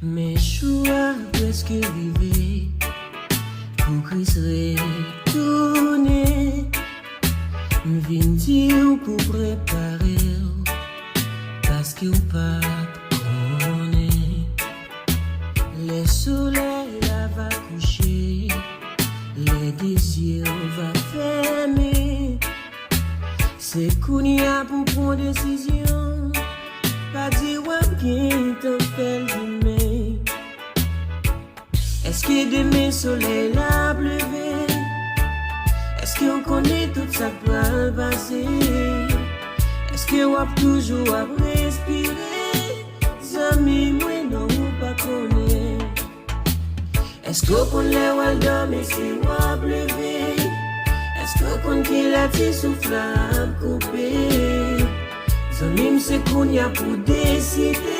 Mes choix presque arrivés pour Chris retourner. M'vin dire pour préparer parce que ou pas connaît. Le soleil là va coucher, les désirs va fermer. C'est qu'on y a pour prendre décision. Pas dire ouais t'en fait demain. Est-ce que demain soleil l'a pleuvé? Est-ce qu'on connaît tout ça pour le passé? Est-ce qu'on va toujours à respirer? Amis, moi non pas connaître. Est-ce qu'on connaît où elle dort mais c'est où elle pleuvé? Est-ce qu'on connaît qu'il a dit souffle à couper? Amis, c'est qu'on y a pour décider.